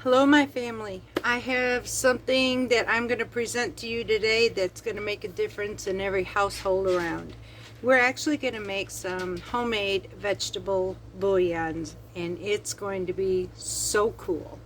Hello my family. I have something that I'm going to present to you today that's going to make a difference in every household around. We're actually going to make some homemade vegetable bouillons, and it's going to be so cool.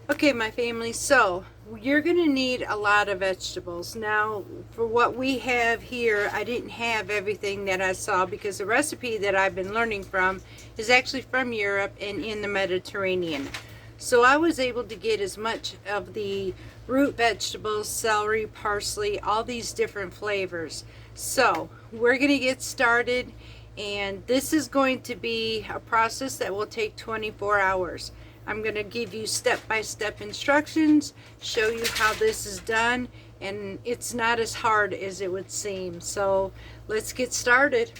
Okay, my family, so you're going to need a lot of vegetables. Now, for what we have here, I didn't have everything that I saw because the recipe that I've been learning from is actually from Europe and in the Mediterranean. So I was able to get as much of the root vegetables, celery, parsley, all these different flavors. So we're going to get started, and this is going to be a process that will take 24 hours. I'm going to give you step-by-step instructions, show you how this is done, and it's not as hard as it would seem. So let's get started.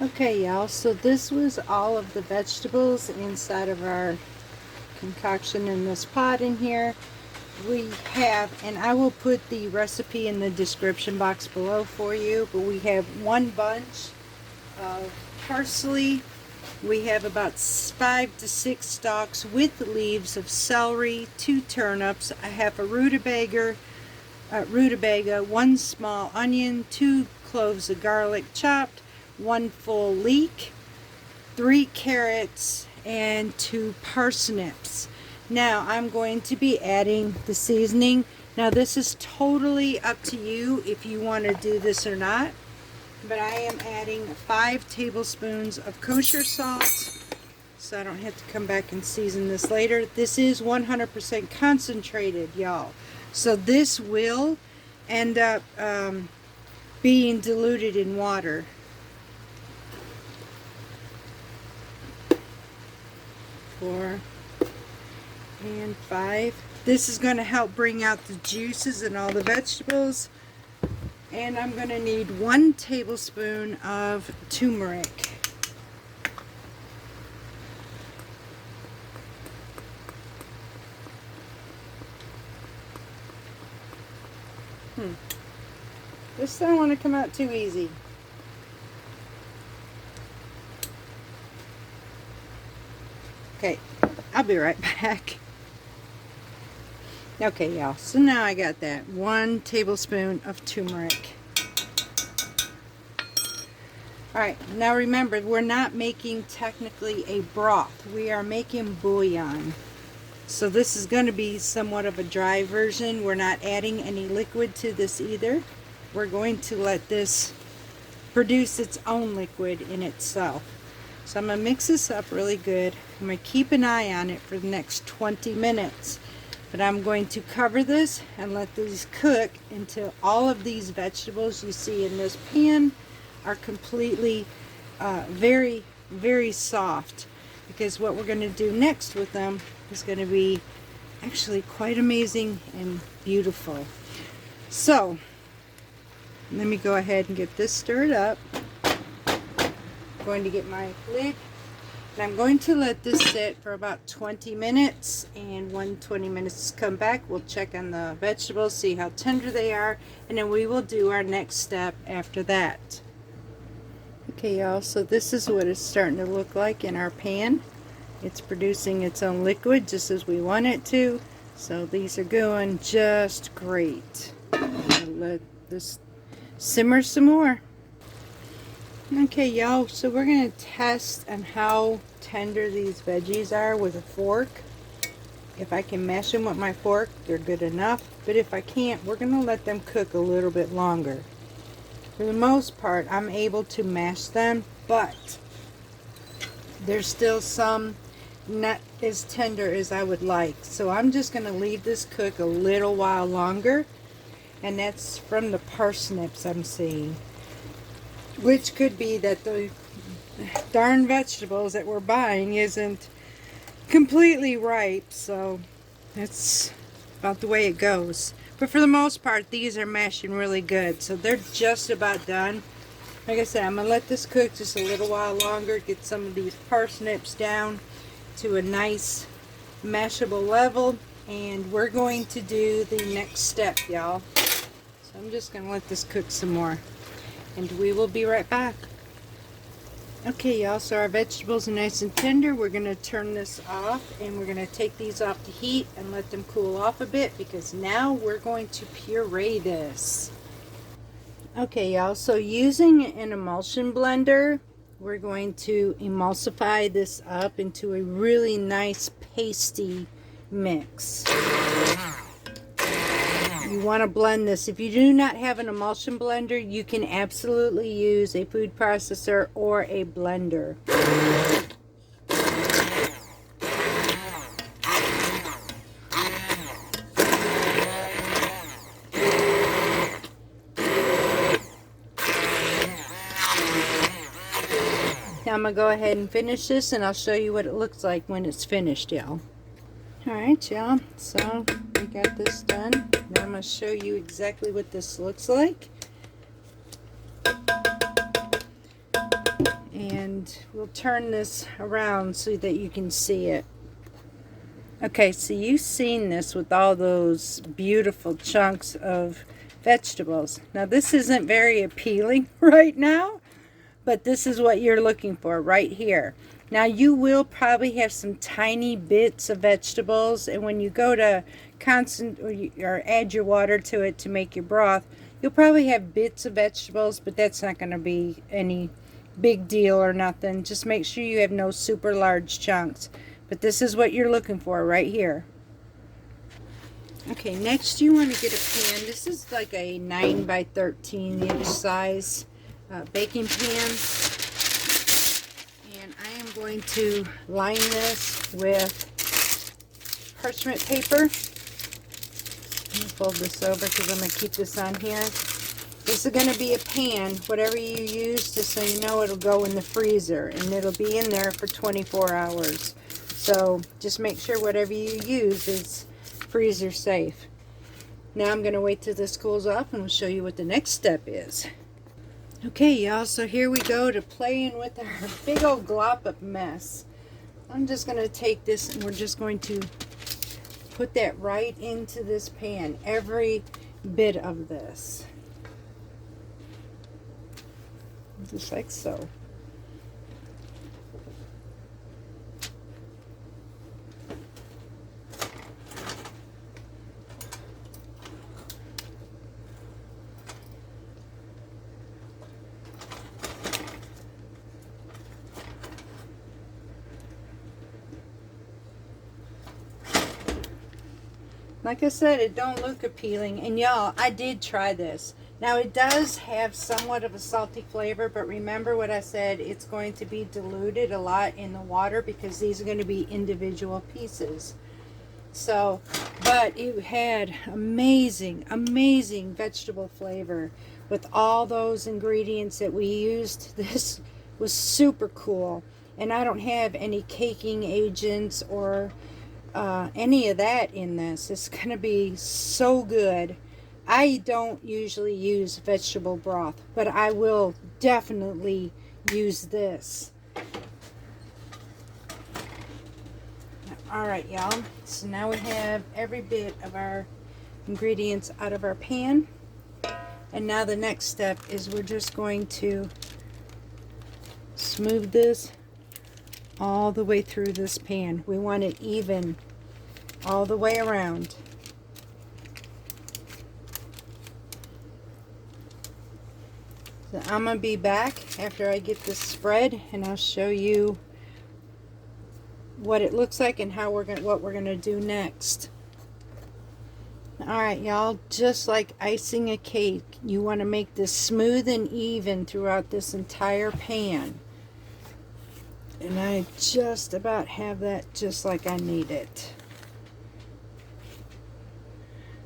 Okay, y'all, so this was all of the vegetables inside of our concoction in this pot in here. We have, and I will put the recipe in the description box below for you, but we have one bunch of parsley. We have about 5 to 6 stalks with leaves of celery, 2 turnips, a half a rutabaga, 1 small onion, 2 cloves of garlic chopped, 1 full leek, 3 carrots, and 2 parsnips. Now I'm going to be adding the seasoning. Now this is totally up to you if you want to do this or not, but I am adding 5 tablespoons of kosher salt so I don't have to come back and season this later. This is 100% concentrated, y'all, so this will end up being diluted in water. 4, and 5. This is going to help bring out the juices in all the vegetables. And I'm going to need 1 tablespoon of turmeric. This don't want to come out too easy. Okay, I'll be right back. Okay, y'all, so now I got that 1 tablespoon of turmeric. Alright, now remember, we're not making technically a broth. We are making bouillon. So this is going to be somewhat of a dry version. We're not adding any liquid to this either. We're going to let this produce its own liquid in itself. So I'm going to mix this up really good. I'm going to keep an eye on it for the next 20 minutes. But I'm going to cover this and let these cook until all of these vegetables you see in this pan are completely very, very soft. Because what we're going to do next with them is going to be actually quite amazing and beautiful. So let me go ahead and get this stirred up. I'm going to get my lid, and I'm going to let this sit for about 20 minutes, and when 20 minutes come back, we'll check on the vegetables, see how tender they are, and then we will do our next step after that. Okay, y'all, so this is what it's starting to look like in our pan. It's producing its own liquid just as we want it to, so these are going just great. I'll let this simmer some more. Okay, y'all, so we're going to test on how tender these veggies are with a fork. If I can mash them with my fork, they're good enough, but if I can't, we're going to let them cook a little bit longer. For the most part, I'm able to mash them, but there's still some not as tender as I would like. So I'm just going to leave this cook a little while longer, and that's from the parsnips I'm seeing. Which could be that the darn vegetables that we're buying isn't completely ripe, so that's about the way it goes. But for the most part, these are mashing really good, so they're just about done. Like I said, I'm going to let this cook just a little while longer, get some of these parsnips down to a nice mashable level, and we're going to do the next step, y'all. So I'm just going to let this cook some more, and we will be right back. Okay, y'all, so our vegetables are nice and tender. We're going to turn this off, and we're going to take these off the heat and let them cool off a bit, because now we're going to puree this. Okay, y'all, so using an emulsion blender, we're going to emulsify this up into a really nice pasty mix. You want to blend this. If you do not have an emulsion blender, you can absolutely use a food processor or a blender. Now I'm going to go ahead and finish this, and I'll show you what it looks like when it's finished, y'all. Alright, y'all, so we got this done. Now I'm going to show you exactly what this looks like. And we'll turn this around so that you can see it. Okay, so you've seen this with all those beautiful chunks of vegetables. Now this isn't very appealing right now, but this is what you're looking for right here. Now you will probably have some tiny bits of vegetables, and when you go to or add your water to it to make your broth, you'll probably have bits of vegetables, but that's not going to be any big deal or nothing. Just make sure you have no super large chunks. But this is what you're looking for right here. Okay, next you want to get a pan. This is like a 9 by 13 inch size baking pan. And I am going to line this with parchment paper. Let me fold this over because I'm going to keep this on here. This is going to be a pan, whatever you use, just so you know it'll go in the freezer. And it'll be in there for 24 hours. So just make sure whatever you use is freezer safe. Now I'm going to wait till this cools off and we'll show you what the next step is. Okay, y'all, so here we go to playing with our big old glop of mess. I'm just going to take this and we're just going to put that right into this pan, every bit of this. Just like so. Like I said, it don't look appealing. And y'all, I did try this. Now it does have somewhat of a salty flavor, but remember what I said, it's going to be diluted a lot in the water because these are going to be individual pieces. So, but it had amazing, amazing vegetable flavor with all those ingredients that we used. This was super cool. And I don't have any caking agents or any of that in this. It's going to be so good. I don't usually use vegetable broth, but I will definitely use this. Alright, y'all, so now we have every bit of our ingredients out of our pan, and now the next step is we're just going to smooth this all the way through this pan. We want it even all the way around. So I'm going to be back after I get this spread and I'll show you what it looks like and how what we're going to do next. Alright, y'all, just like icing a cake, you want to make this smooth and even throughout this entire pan. And I just about have that just like I need it.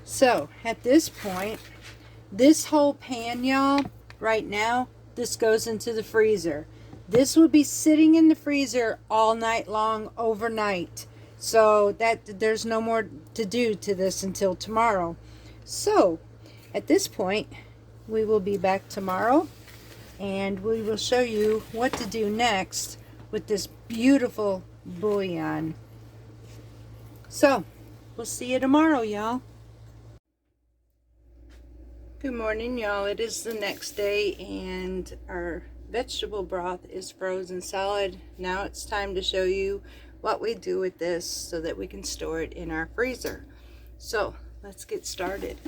So, at this point, this whole pan, y'all, right now, this goes into the freezer. This will be sitting in the freezer all night long, overnight. So, that there's no more to do to this until tomorrow. So, at this point, we will be back tomorrow. And we will show you what to do next with this beautiful bouillon. So, we'll see you tomorrow, y'all. Good morning, y'all. It is the next day and our vegetable broth is frozen solid. Now it's time to show you what we do with this so that we can store it in our freezer. So, let's get started.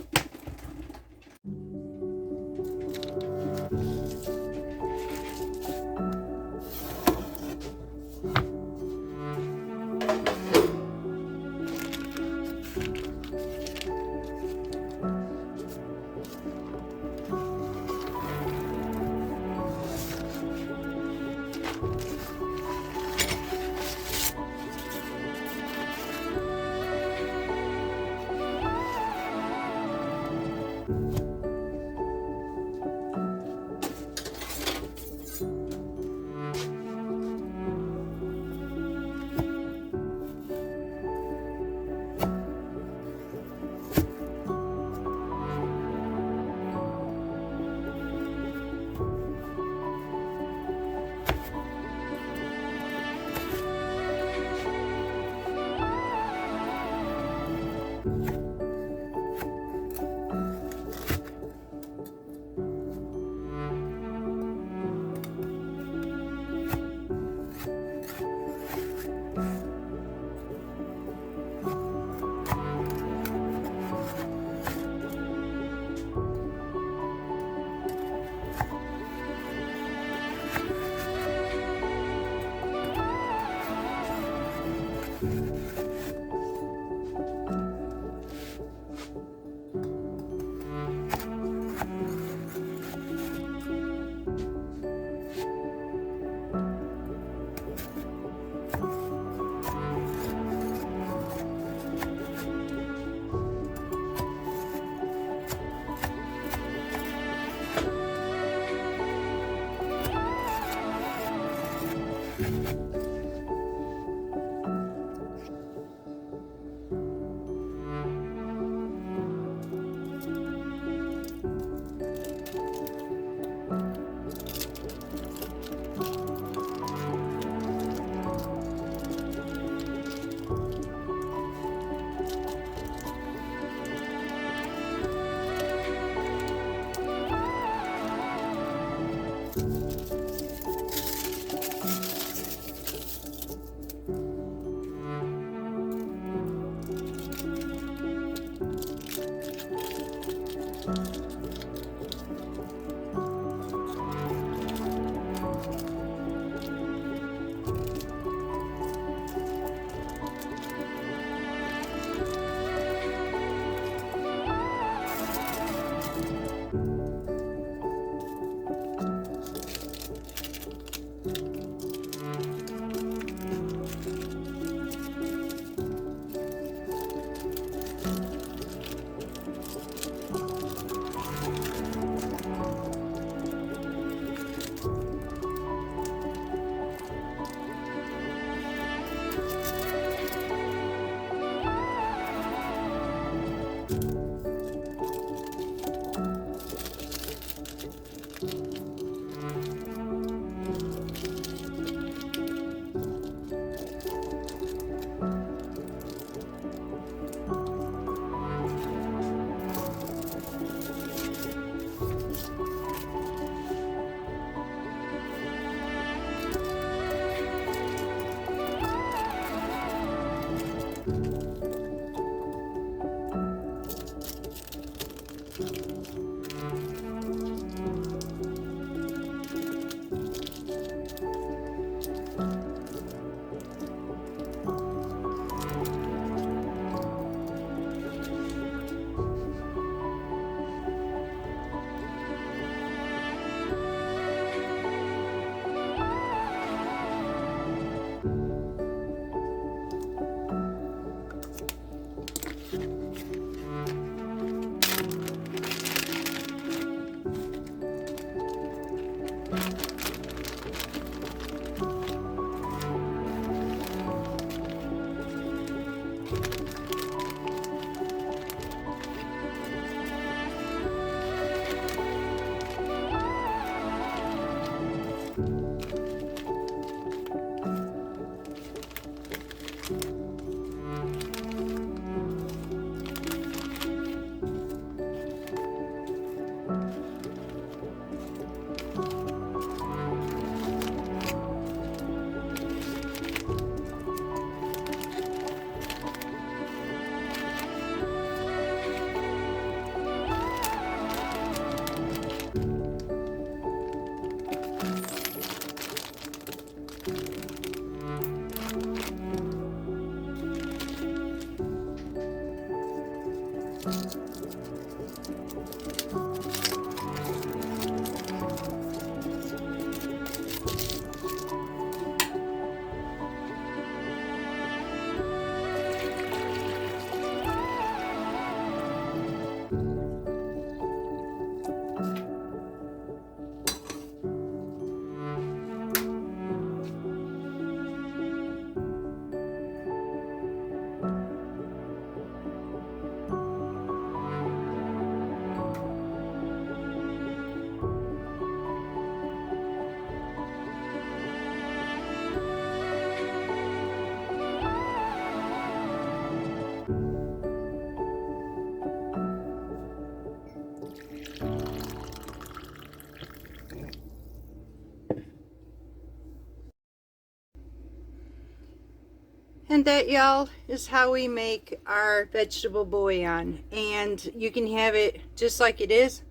And that, y'all, is how we make our vegetable bouillon. And you can have it just like it is.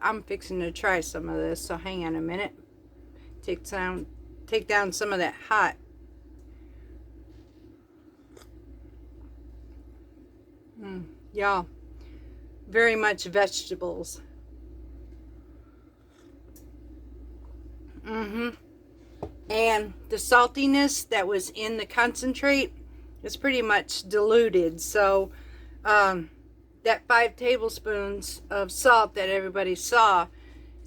I'm fixing to try some of this, so hang on a minute. Take down some of that hot. Y'all, very much vegetables. And the saltiness that was in the concentrate is pretty much diluted. So that 5 tablespoons of salt that everybody saw,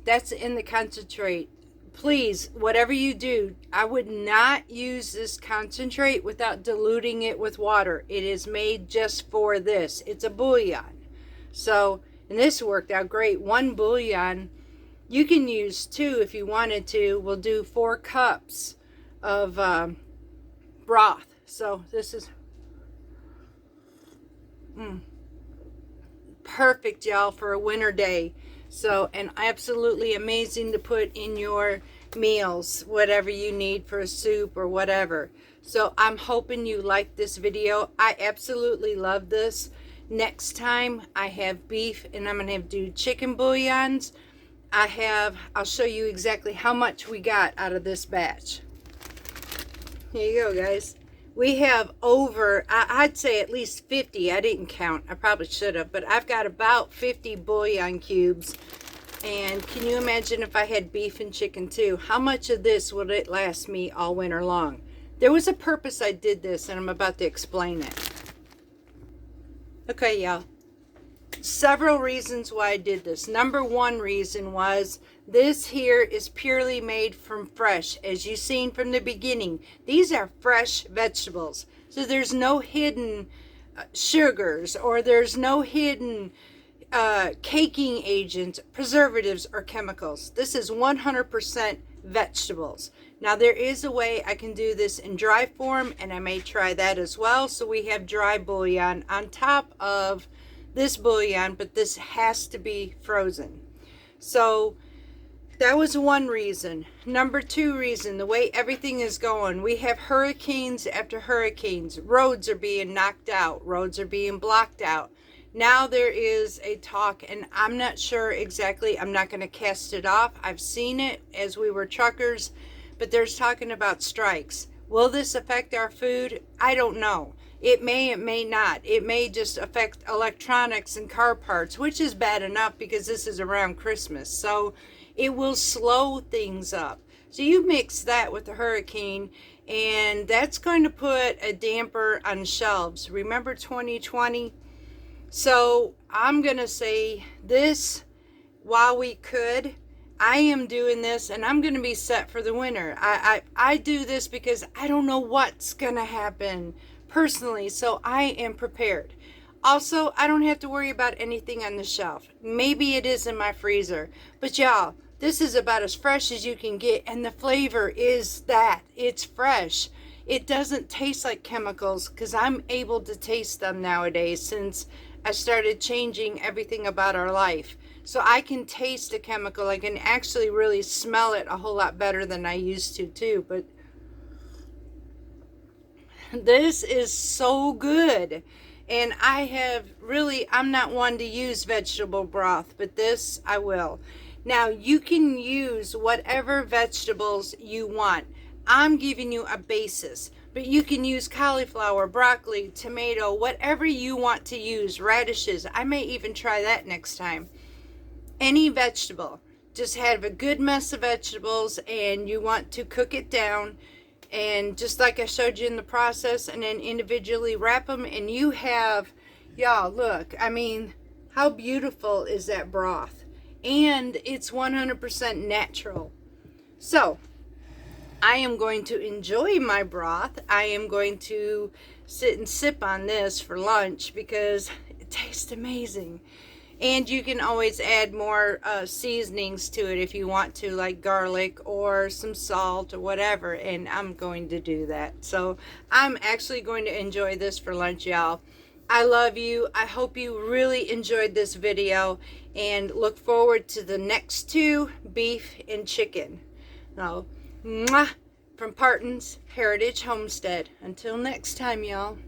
that's in the concentrate. Please, whatever you do, I would not use this concentrate without diluting it with water. It is made just for this. It's a bouillon. So, and this worked out great. One bouillon, you can use 2 if you wanted to. We'll do 4 cups of broth. So this is perfect, y'all, for a winter day. So, and absolutely amazing to put in your meals, whatever you need for a soup or whatever. So I'm hoping you like this video. I absolutely love this. Next time I have beef, and I'm gonna do chicken bouillons. I'll show you exactly how much we got out of this batch. Here you go, guys. We have over, I'd say at least 50. I didn't count. I probably should have, but I've got about 50 bouillon cubes. And can you imagine if I had beef and chicken too? How much of this would it last me all winter long? There was a purpose I did this, and I'm about to explain it. Okay, y'all. Several reasons why I did this. Number 1 reason was this here is purely made from fresh. As you've seen from the beginning, these are fresh vegetables. So there's no hidden sugars, or there's no hidden caking agents, preservatives, or chemicals. This is 100% vegetables. Now there is a way I can do this in dry form, and I may try that as well. So we have dry bouillon on top of this bouillon, but this has to be frozen. So that was one reason. Number 2 reason, the way everything is going, we have hurricanes after hurricanes. Roads are being knocked out. Roads are being blocked out. Now there is a talk, and I'm not sure exactly. I'm not going to cast it off. I've seen it as we were truckers, but there's talking about strikes. Will this affect our food? I don't know. It may not. It may just affect electronics and car parts, which is bad enough because this is around Christmas. So it will slow things up. So you mix that with the hurricane, and that's going to put a damper on shelves. Remember 2020? So I'm going to say this while we could. I am doing this, and I'm going to be set for the winter. I do this because I don't know what's going to happen personally, so I am prepared. Also, I don't have to worry about anything on the shelf. Maybe it is in my freezer, but y'all, This is about as fresh as you can get, and the flavor is that. It's fresh. It doesn't taste like chemicals, because I'm able to taste them nowadays since I started changing everything about our life. So I can taste a chemical. I can actually really smell it a whole lot better than I used to too. But this is so good. And I'm not one to use vegetable broth, but this I will. Now you can use whatever vegetables you want. I'm giving you a basis, but you can use cauliflower, broccoli, tomato, whatever you want to use, radishes. I may even try that next time. Any vegetable. Just have a good mess of vegetables, and you want to cook it down, and just like I showed you in the process, and then individually wrap them, and you have, y'all, look, I mean, how beautiful is that broth? And it's 100% natural. So I am going to enjoy my broth. I am going to sit and sip on this for lunch because it tastes amazing. And you can always add more seasonings to it if you want to, like garlic or some salt or whatever. And I'm going to do that. So I'm actually going to enjoy this for lunch, y'all. I love you. I hope you really enjoyed this video, and look forward to the next two, beef and chicken. Now, mwah, from Parton's Heritage Homestead. Until next time, y'all.